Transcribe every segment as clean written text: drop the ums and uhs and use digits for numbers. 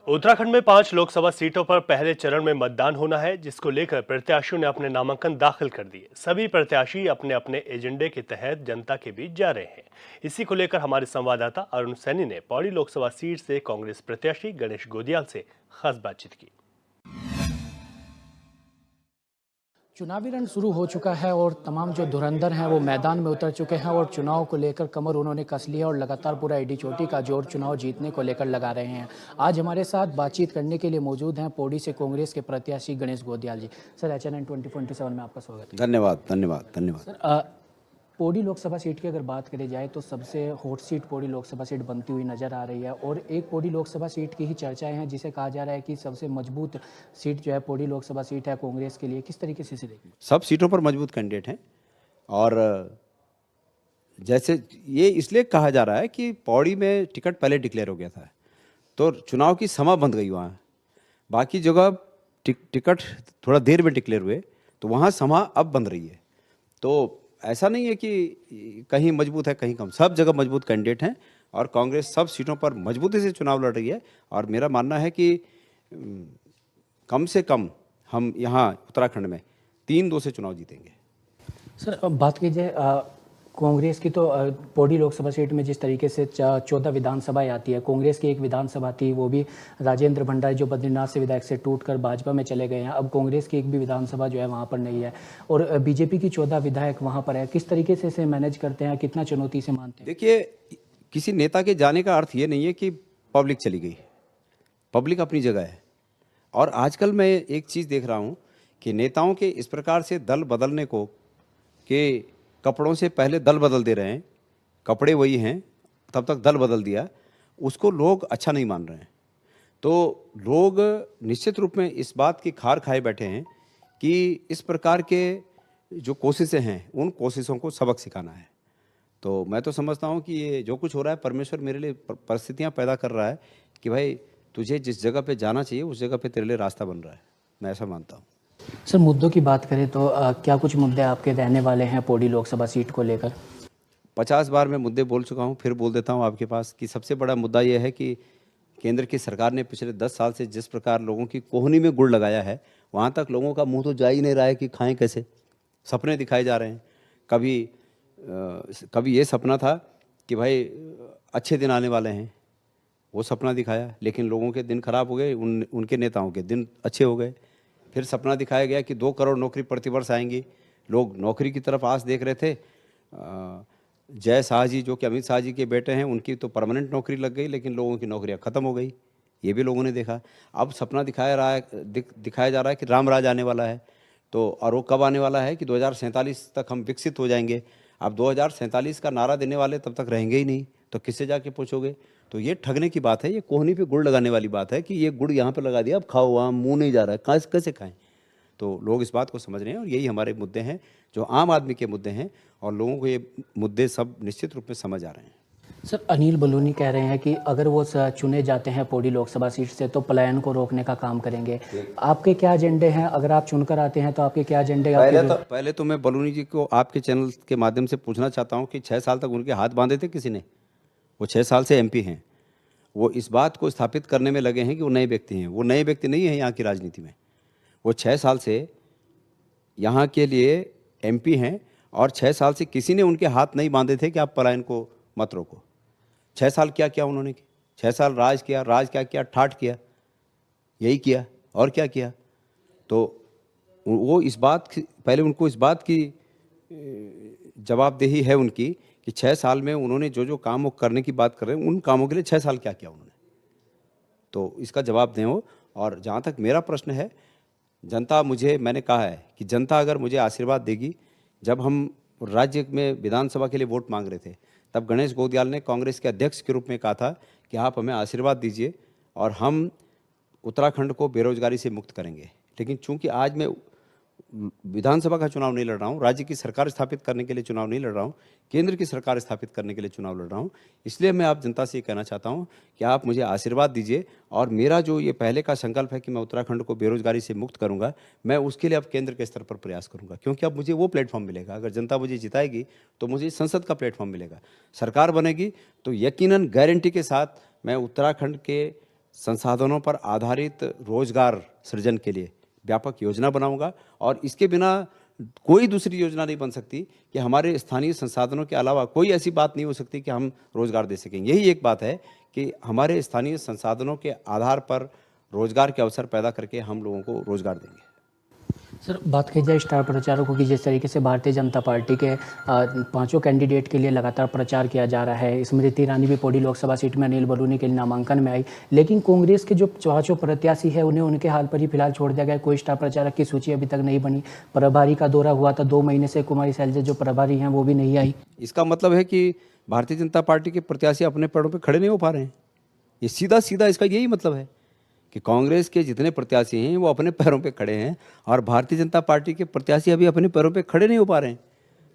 उत्तराखंड में 5 लोकसभा सीटों पर पहले चरण में मतदान होना है, जिसको लेकर प्रत्याशियों ने अपने नामांकन दाखिल कर दिए। सभी प्रत्याशी अपने अपने एजेंडे के तहत जनता के बीच जा रहे हैं। इसी को लेकर हमारे संवाददाता अरुण सैनी ने पौड़ी लोकसभा सीट से कांग्रेस प्रत्याशी गणेश गोदियाल से खास बातचीत की। चुनावी रण शुरू हो चुका है और तमाम जो धुरंधर हैं वो मैदान में उतर चुके हैं और चुनाव को लेकर कमर उन्होंने कस लिया और लगातार पूरा एडी चोटी का जोर चुनाव जीतने को लेकर लगा रहे हैं। आज हमारे साथ बातचीत करने के लिए मौजूद हैं पौड़ी से कांग्रेस के प्रत्याशी गणेश गोदियाल जी। सर, HNN 2047 में आपका स्वागत है। धन्यवाद धन्यवाद धन्यवाद। सर, पौड़ी लोकसभा सीट की अगर बात करी जाए तो सबसे hot seat Pauri Lok Sabha seat बनती हुई नजर आ रही है और एक पौड़ी लोकसभा सीट की ही चर्चाएं हैं जिसे कहा जा रहा है कि सबसे मजबूत सीट जो है पौड़ी लोकसभा सीट है कांग्रेस के लिए। किस तरीके से इसे देखें? सब सीटों पर मजबूत कैंडिडेट हैं और जैसे ये इसलिए कहा जा रहा है कि पौड़ी में टिकट पहले डिक्लेयर हो गया था तो चुनाव की समा बंद गई वहाँ। बाकी जगह टिकट थोड़ा देर में डिक्लेयर हुए तो वहाँ समा अब बंद रही है। तो ऐसा नहीं है कि कहीं मजबूत है कहीं कम, सब जगह मजबूत कैंडिडेट हैं और कांग्रेस सब सीटों पर मजबूती से चुनाव लड़ रही है। और मेरा मानना है कि कम से कम हम यहाँ उत्तराखंड में 3-2 से चुनाव जीतेंगे। सर, अब बात कीजिए कांग्रेस की तो पौड़ी लोकसभा सीट में जिस तरीके से 14 विधानसभाएं आती है, कांग्रेस की एक विधानसभा थी वो भी राजेंद्र भंडारी जो बद्रीनाथ से विधायक से टूटकर भाजपा में चले गए हैं। अब कांग्रेस की एक भी विधानसभा जो है वहाँ पर नहीं है और बीजेपी की 14 विधायक वहाँ पर है। किस तरीके से इसे मैनेज करते हैं, कितना चुनौती से मानते हैं? देखिए, किसी नेता के जाने का अर्थ ये नहीं है कि पब्लिक चली गई, पब्लिक अपनी जगह है। और आजकल मैं एक चीज़ देख रहा हूँ कि नेताओं के इस प्रकार से दल बदलने को कि कपड़ों से पहले दल बदल दे रहे हैं, कपड़े वही हैं तब तक दल बदल दिया, उसको लोग अच्छा नहीं मान रहे हैं। तो लोग निश्चित रूप में इस बात की खार खाए बैठे हैं कि इस प्रकार के जो कोशिशें हैं उन कोशिशों को सबक सिखाना है। तो मैं तो समझता हूँ कि ये जो कुछ हो रहा है परमेश्वर मेरे लिए परिस्थितियाँ पैदा कर रहा है कि भाई तुझे जिस जगह पे जाना चाहिए उस जगह पे तेरे लिए रास्ता बन रहा है, मैं ऐसा मानता हूँ। सर, मुद्दों की बात करें तो क्या कुछ मुद्दे आपके रहने वाले हैं पौड़ी लोकसभा सीट को लेकर? 50 बार मैं मुद्दे बोल चुका हूँ, फिर बोल देता हूँ आपके पास कि सबसे बड़ा मुद्दा यह है कि केंद्र की सरकार ने पिछले 10 साल से जिस प्रकार लोगों की कोहनी में गुड़ लगाया है, वहाँ तक लोगों का मुंह तो जा ही नहीं रहा है कि खाएं कैसे। सपने दिखाए जा रहे हैं। कभी ये सपना था कि भाई अच्छे दिन आने वाले हैं, वो सपना दिखाया, लेकिन लोगों के दिन खराब हो गए, उनके नेताओं के दिन अच्छे हो गए। फिर सपना दिखाया गया कि 2 करोड़ नौकरी प्रतिवर्ष आएंगी, लोग नौकरी की तरफ आस देख रहे थे। जय शाह जी जो कि अमित शाह जी के बेटे हैं, उनकी तो परमानेंट नौकरी लग गई, लेकिन लोगों की नौकरियां ख़त्म हो गई, ये भी लोगों ने देखा। अब सपना दिखाया जा रहा है कि राम राज आने वाला है। तो और वो कब आने वाला है कि 2047 तक हम विकसित हो जाएंगे। अब 2047 का नारा देने वाले तब तक रहेंगे ही नहीं, तो किससे जाके पूछोगे? तो ये ठगने की बात है, ये कोहनी पे गुड़ लगाने वाली बात है कि ये गुड़ यहाँ पे लगा दिया, अब खाओ, वहाँ मुंह नहीं जा रहा है, कैसे खाएं? तो लोग इस बात को समझ रहे हैं और यही हमारे मुद्दे हैं जो आम आदमी के मुद्दे हैं और लोगों को ये मुद्दे सब निश्चित रूप में समझ आ रहे हैं। सर, अनिल बलूनी कह रहे हैं कि अगर वो चुने जाते हैं पौड़ी लोकसभा सीट से तो पलायन को रोकने का काम करेंगे। आपके क्या एजेंडे हैं? अगर आप चुनकर आते हैं तो आपके क्या एजेंडे? पहले तो मैं बलूनी जी को आपके चैनल के माध्यम से पूछना चाहता हूँ कि 6 साल तक उनके हाथ बांधे थे किसी ने? वो 6 साल से MP हैं। वो इस बात को स्थापित करने में लगे हैं कि वो नए व्यक्ति हैं। वो नए व्यक्ति नहीं हैं यहाँ की राजनीति में। वो 6 साल से यहाँ के लिए MP हैं और 6 साल से किसी ने उनके हाथ नहीं बांधे थे कि आप पलायन को मत रोको। 6 साल क्या किया उन्होंने? 6 साल राज किया। राज क्या किया? ठाठ किया, यही किया और क्या किया? तो वो इस बात की, पहले उनको इस बात की जवाबदेही है उनकी कि 6 साल में उन्होंने जो जो काम वो करने की बात कर रहे हैं, उन कामों के लिए 6 साल क्या किया उन्होंने, तो इसका जवाब दें वो। और जहाँ तक मेरा प्रश्न है, जनता मैंने कहा है कि जनता अगर मुझे आशीर्वाद देगी, जब हम राज्य में विधानसभा के लिए वोट मांग रहे थे तब गणेश गोदियाल ने कांग्रेस के अध्यक्ष के रूप में कहा था कि आप हमें आशीर्वाद दीजिए और हम उत्तराखंड को बेरोजगारी से मुक्त करेंगे। लेकिन चूंकि आज मैं विधानसभा का चुनाव नहीं लड़ रहा हूँ, राज्य की सरकार स्थापित करने के लिए चुनाव नहीं लड़ रहा हूँ, केंद्र की सरकार स्थापित करने के लिए चुनाव लड़ रहा हूँ, इसलिए मैं आप जनता से ये कहना चाहता हूँ कि आप मुझे आशीर्वाद दीजिए। और मेरा जो ये पहले का संकल्प है कि मैं उत्तराखंड को बेरोजगारी से मुक्त करूँगा, मैं उसके लिए अब केंद्र के स्तर पर प्रयास करूँगा, क्योंकि अब मुझे वो प्लेटफॉर्म मिलेगा। अगर जनता मुझे जिताएगी तो मुझे संसद का प्लेटफॉर्म मिलेगा, सरकार बनेगी तो यकीनन गारंटी के साथ मैं उत्तराखंड के संसाधनों पर आधारित रोजगार सृजन के लिए व्यापक योजना बनाऊंगा और इसके बिना कोई दूसरी योजना नहीं बन सकती कि हमारे स्थानीय संसाधनों के अलावा कोई ऐसी बात नहीं हो सकती कि हम रोजगार दे सकेंगे। यही एक बात है कि हमारे स्थानीय संसाधनों के आधार पर रोजगार के अवसर पैदा करके हम लोगों को रोजगार देंगे। सर, बात की जाए स्टार प्रचारकों की, जिस तरीके से भारतीय जनता पार्टी के पांचों कैंडिडेट के लिए लगातार प्रचार किया जा रहा है। स्मृति ईरानी भी पौड़ी लोकसभा सीट में अनिल बलूनी के लिए नामांकन में आई, लेकिन कांग्रेस के जो पांचों प्रत्याशी है उन्हें उनके हाल पर ही फिलहाल छोड़ दिया गया। कोई स्टार प्रचारक की सूची अभी तक नहीं बनी। प्रभारी का दौरा हुआ था 2 महीने से, कुमारी शैलजा जो प्रभारी हैं वो भी नहीं आई। इसका मतलब है कि भारतीय जनता पार्टी के प्रत्याशी अपने पैरों पर खड़े नहीं हो पा रहे हैं। ये सीधा सीधा इसका यही मतलब है कि कांग्रेस के जितने प्रत्याशी हैं वो अपने पैरों पे खड़े हैं और भारतीय जनता पार्टी के प्रत्याशी अभी अपने पैरों पे खड़े नहीं हो पा रहे हैं।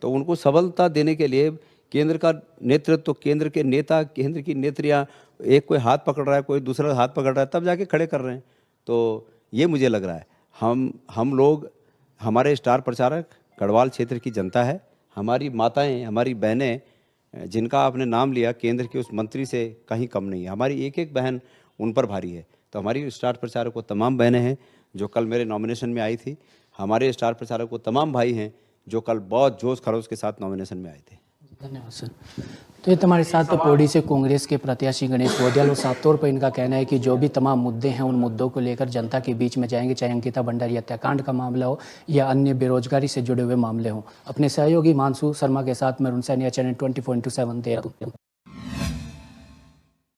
तो उनको सबलता देने के लिए केंद्र का नेतृत्व, केंद्र के नेता, केंद्र की नेत्रियां, एक कोई हाथ पकड़ रहा है, कोई दूसरा हाथ पकड़ रहा है, तब जाके खड़े कर रहे हैं। तो ये मुझे लग रहा है हम लोग, हमारे स्टार प्रचारक गढ़वाल क्षेत्र की जनता है, हमारी माताएँ, हमारी बहनें, जिनका आपने नाम लिया, केंद्र के उस मंत्री से कहीं कम नहीं है। हमारी एक एक बहन उन पर भारी है। तो हमारी स्टार प्रचारक को तमाम बहनें हैं जो कल मेरे नॉमिनेशन में आई थी। हमारे स्टार प्रचारक को तमाम भाई हैं जो कल बहुत जोश खरोश के साथ नॉमिनेशन में आए थे। धन्यवाद सर। तो ये हमारे साथ पौड़ी से कांग्रेस के प्रत्याशी गणेश गोदियाल और साफ तौर पर इनका कहना है कि जो भी तमाम मुद्दे हैं उन मुद्दों को लेकर जनता के बीच में जाएंगे, चाहे अंकिता भंडारी हत्याकांड का मामला हो या अन्य बेरोजगारी से जुड़े हुए मामले हों। अपने सहयोगी मानसू शर्मा के साथ मैं रुनसैनिया चैनल 24/7 देहरादून।